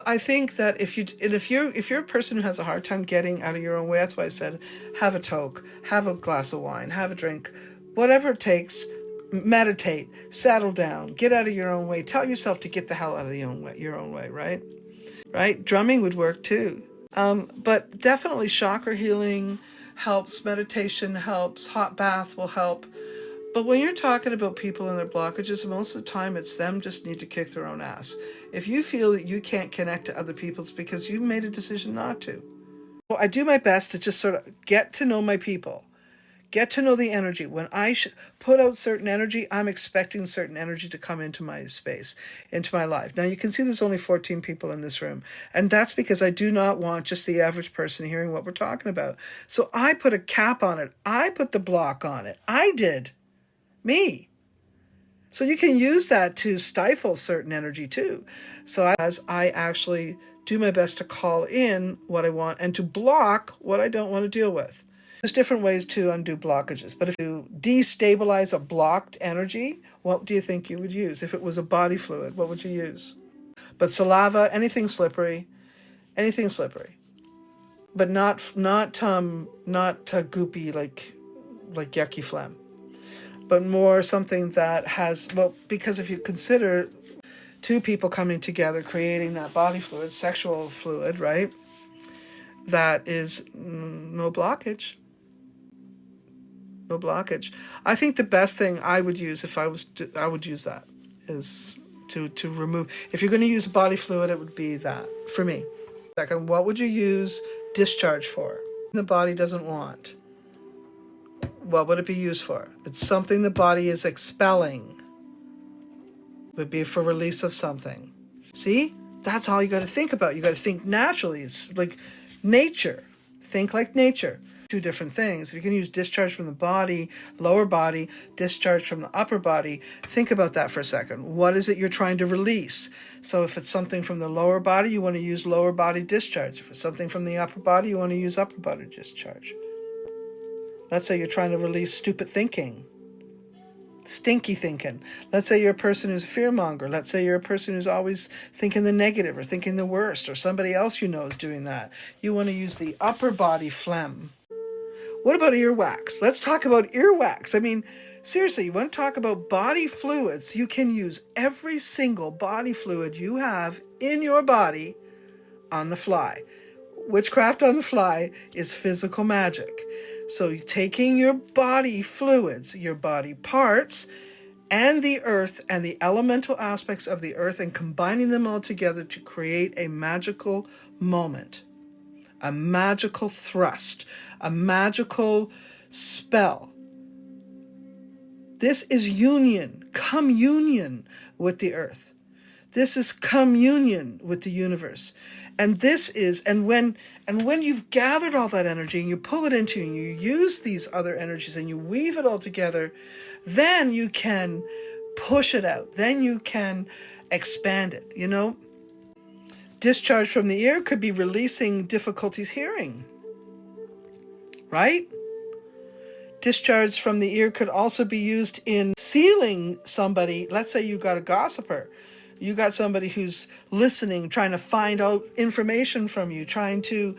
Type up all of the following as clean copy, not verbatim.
I think that if you're a person who has a hard time getting out of your own way, that's why I said have a toke, have a glass of wine, have a drink, whatever it takes. Meditate, settle down, get out of your own way. Tell yourself to get the hell out of your own way, right? Right? Drumming would work too. But definitely chakra healing helps, meditation helps, hot bath will help. But when you're talking about people and their blockages, most of the time it's them just need to kick their own ass. If you feel that you can't connect to other people, it's because you made a decision not to. Well, I do my best to just sort of get to know my people. Get to know the energy. When I put out certain energy, I'm expecting certain energy to come into my space, into my life. Now, you can see there's only 14 people in this room. And that's because I do not want just the average person hearing what we're talking about. So I put a cap on it. I put the block on it. I did. Me. So you can use that to stifle certain energy too. So as I actually do my best to call in what I want and to block what I don't want to deal with. There's different ways to undo blockages, but if you destabilize a blocked energy, what do you think you would use? If it was a body fluid, what would you use? But saliva, anything slippery, but not goopy like yucky phlegm, but more something that has, well, because if you consider two people coming together, creating that body fluid, sexual fluid, right? That is no blockage. No blockage. I think the best thing I would use if I would use that is to remove. If you're going to use body fluid, it would be that for me. Second, what would you use discharge for? The body doesn't want. What would it be used for? It's something the body is expelling. It would be for release of something. See? That's all you got to think about. You got to think naturally. It's like nature. Think like nature. Two different things. If you can use discharge from the body, lower body, discharge from the upper body, think about that for a second. What is it you're trying to release? So if it's something from the lower body, you want to use lower body discharge. If it's something from the upper body, you want to use upper body discharge. Let's say you're trying to release stupid thinking, stinky thinking. Let's say you're a person who's a fearmonger. Let's say you're a person who's always thinking the negative or thinking the worst, or somebody else you know is doing that. You want to use the upper body phlegm. What about earwax? Let's talk about earwax. I mean, seriously, you want to talk about body fluids? You can use every single body fluid you have in your body on the fly. Witchcraft on the fly is physical magic. So taking your body fluids, your body parts, and the earth and the elemental aspects of the earth and combining them all together to create a magical moment, a magical thrust, a magical spell. This is union, communion with the earth. This is communion with the universe. And this is, and when you've gathered all that energy and you pull it into you and you use these other energies and you weave it all together, then you can push it out. Then you can expand it, you know? Discharge from the ear could be releasing difficulties hearing, right? Discharge from the ear could also be used in sealing somebody. Let's say you got a gossiper. You got somebody who's listening, trying to find out information from you, trying to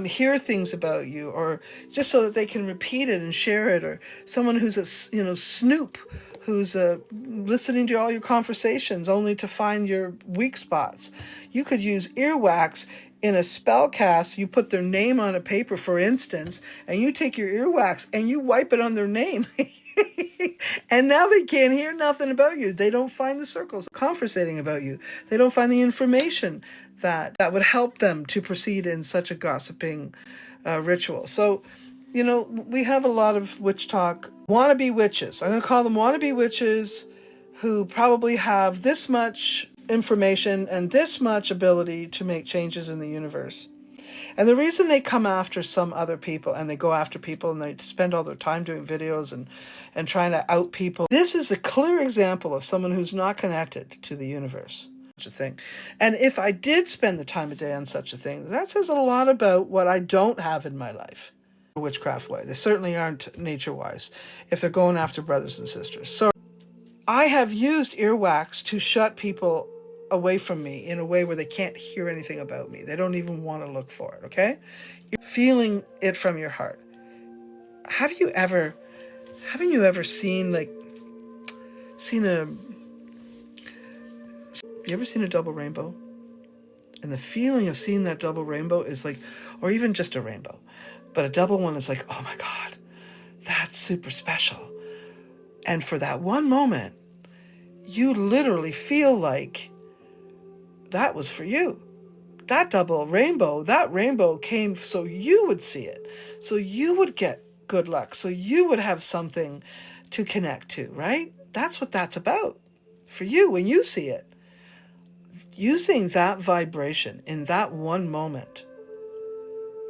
hear things about you, or just so that they can repeat it and share it, or someone who's a snoop, who's listening to all your conversations only to find your weak spots. You could use earwax in a spell cast. You put their name on a paper, for instance, and you take your earwax and you wipe it on their name. And now they can't hear nothing about you. They don't find the circles conversating about you. They don't find the information that would help them to proceed in such a gossiping ritual. So, you know, we have a lot of witch talk. Wannabe witches. I'm going to call them wannabe witches who probably have this much information and this much ability to make changes in the universe. And the reason they come after some other people, and they go after people and they spend all their time doing videos and trying to out people, this is a clear example of someone who's not connected to the universe. Such a thing. And if I did spend the time of day on such a thing, that says a lot about what I don't have in my life. Witchcraft way. They certainly aren't nature-wise if they're going after brothers and sisters. So I have used earwax to shut people away from me in a way where they can't hear anything about me. They don't even want to look for it, okay? You're feeling it from your heart. Haven't you ever seen a, have you ever seen a double rainbow? And the feeling of seeing that double rainbow is like, or even just a rainbow, but a double one is like, oh my God, that's super special. And for that one moment, you literally feel like that was for you. That double rainbow, that rainbow came so you would see it, so you would get good luck, so you would have something to connect to, right? That's what that's about for you when you see it. Using that vibration in that one moment,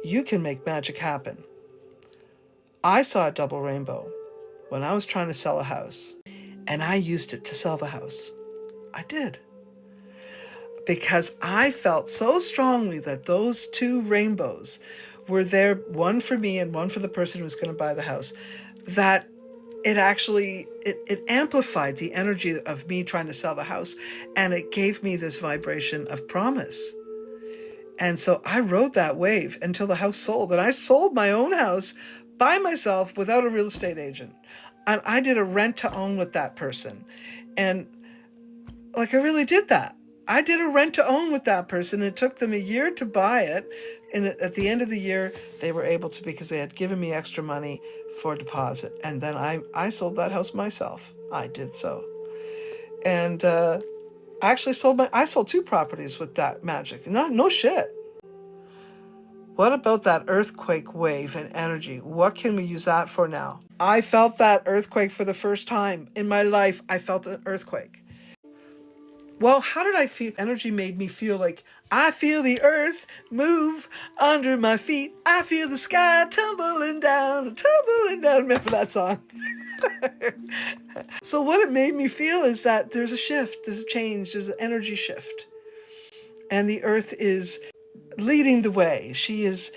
you can make magic happen. I saw a double rainbow when I was trying to sell a house, and I used it to sell the house. I did. Because I felt so strongly that those two rainbows were there, one for me and one for the person who was going to buy the house, that it actually, it amplified the energy of me trying to sell the house, and it gave me this vibration of promise. And so I rode that wave until the house sold. And I sold my own house by myself without a real estate agent. And I did a rent to own with that person. And like, I really did that. I did a rent to own with that person. It took them a year to buy it. And at the end of the year, they were able to, because they had given me extra money for deposit. And then I sold that house myself. I did so. And I actually sold 2 properties with that magic. No shit. What about that earthquake wave and energy? What can we use that for now? I felt that earthquake for the first time in my life. I felt an earthquake. Well, how did I feel? Energy made me feel like I feel the earth move under my feet. I feel the sky tumbling down. Remember that song? So what it made me feel is that there's a shift, there's a change, there's an energy shift. And the earth is leading the way. She is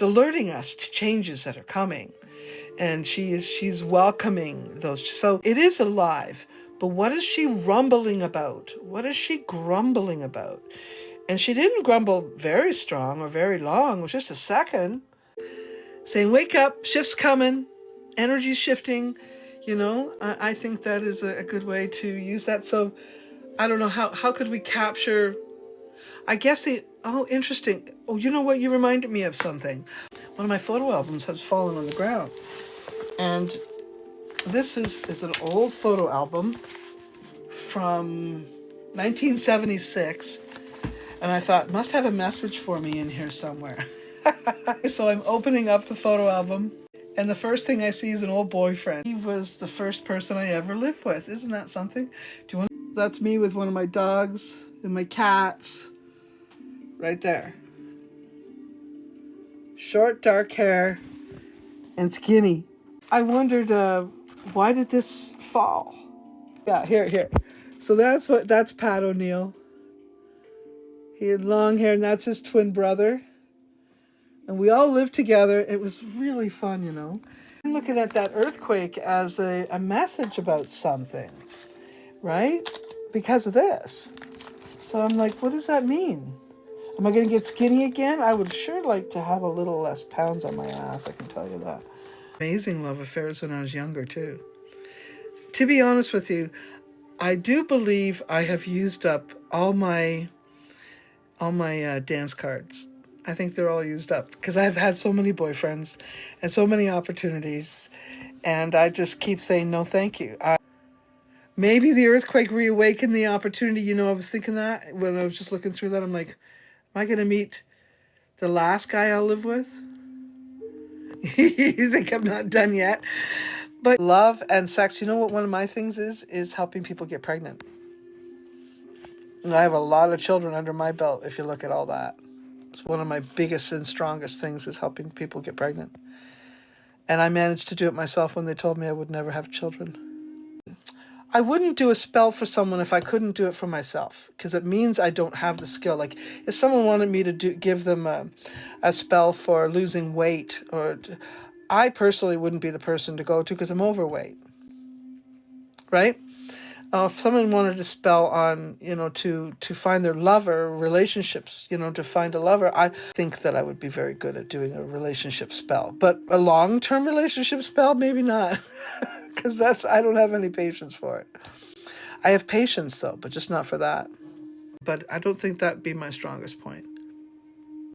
alerting us to changes that are coming. And she's welcoming those. So it is alive. But what is she rumbling about? What is she grumbling about? And she didn't grumble very strong or very long. It was just a second. Saying, wake up, shift's coming, energy's shifting. You know, I think that is a good way to use that. So I don't know, how could we capture, I guess interesting. Oh, you know what? You reminded me of something. One of my photo albums has fallen on the ground. And this is an old photo album from 1976. And I thought, must have a message for me in here somewhere. So I'm opening up the photo album. And the first thing I see is an old boyfriend. He was the first person I ever lived with. Isn't that something? That's me with one of my dogs and my cats. Right there. Short, dark hair. And skinny. I wondered, why did this fall? Yeah, here. So that's Pat O'Neill. He had long hair, and that's his twin brother. And we all lived together. It was really fun, you know. I'm looking at that earthquake as a message about something, right? Because of this. So I'm like, what does that mean? Am I going to get skinny again? I would sure like to have a little less pounds on my ass, I can tell you that. Amazing love affairs when I was younger, too. To be honest with you, I do believe I have used up all my dance cards. I think they're all used up because I've had so many boyfriends and so many opportunities, and I just keep saying no thank you. Maybe the earthquake reawakened the opportunity. You know, I was thinking that when I was just looking through that. I'm like, am I going to meet the last guy I'll live with? You think I'm not done yet? But love and sex, you know what one of my things is helping people get pregnant. And I have a lot of children under my belt if you look at all that. It's one of my biggest and strongest things is helping people get pregnant. And I managed to do it myself when they told me I would never have children. I wouldn't do a spell for someone if I couldn't do it for myself, because it means I don't have the skill. Like if someone wanted me to give them a spell for losing weight, I personally wouldn't be the person to go to because I'm overweight, right? If someone wanted to spell on, to find their lover, relationships, to find a lover, I think that I would be very good at doing a relationship spell. But a long-term relationship spell, maybe not, because I don't have any patience for it. I have patience though, but just not for that. But I don't think that'd be my strongest point.